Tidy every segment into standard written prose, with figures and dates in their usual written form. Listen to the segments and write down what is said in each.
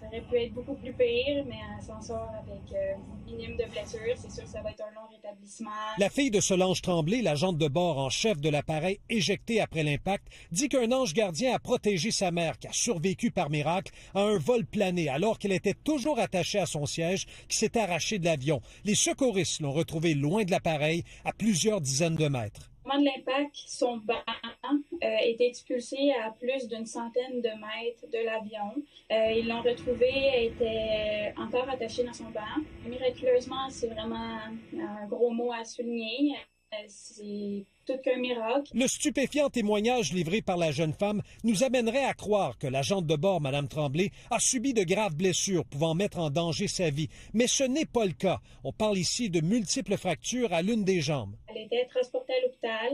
Ça aurait pu être beaucoup plus pire, mais elle s'en sort avec minimum de blessures. C'est sûr que ça va être un long rétablissement. La fille de Solange Tremblay, l'agente de bord en chef de l'appareil éjecté après l'impact, dit qu'un ange gardien a protégé sa mère, qui a survécu par miracle à un vol plané alors qu'elle était toujours attachée à son siège qui s'est arraché de l'avion. Les secouristes l'ont retrouvée loin de l'appareil, à plusieurs dizaines de mètres. Au moment de l'impact, son banc était expulsé à plus d'une centaine de mètres de l'avion. Ils l'ont retrouvée, elle était encore attachée dans son banc. Miraculeusement, c'est vraiment un gros mot à souligner. C'est tout qu'un miracle. Le stupéfiant témoignage livré par la jeune femme nous amènerait à croire que l'agente de bord, Mme Tremblay, a subi de graves blessures pouvant mettre en danger sa vie. Mais ce n'est pas le cas. On parle ici de multiples fractures à l'une des jambes. Elle était transportée à l'hôpital.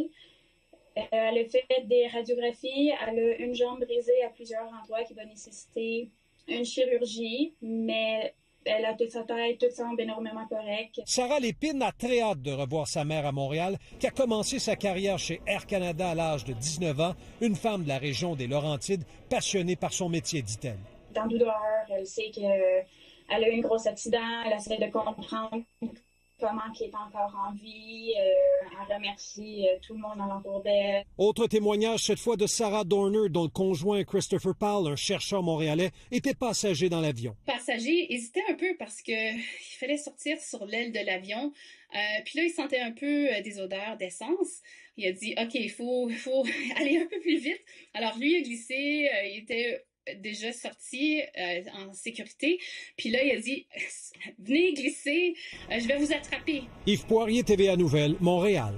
Elle a fait des radiographies. Elle a une jambe brisée à plusieurs endroits qui va nécessiter une chirurgie, mais elle a toute sa tête, tout semble énormément correct. Sarah Lépine a très hâte de revoir sa mère à Montréal, qui a commencé sa carrière chez Air Canada à l'âge de 19 ans, une femme de la région des Laurentides, passionnée par son métier, dit-elle. Dans douleur, elle sait qu'elle a eu un gros accident, elle essaie de comprendre comment elle est encore en vie, elle remercie tout le monde alentour d'elle. Autre témoignage, cette fois de Sarah Dorner, dont le conjoint Christopher Powell, un chercheur montréalais, était passager dans l'avion. Le passager hésitait un peu parce qu'il fallait sortir sur l'aile de l'avion. Puis là, il sentait un peu des odeurs d'essence. Il a dit, OK, il faut aller un peu plus vite. Alors lui, il a glissé, il était déjà sorti en sécurité. Puis là, il a dit, venez glisser, je vais vous attraper. Yves Poirier, TVA Nouvelles, Montréal.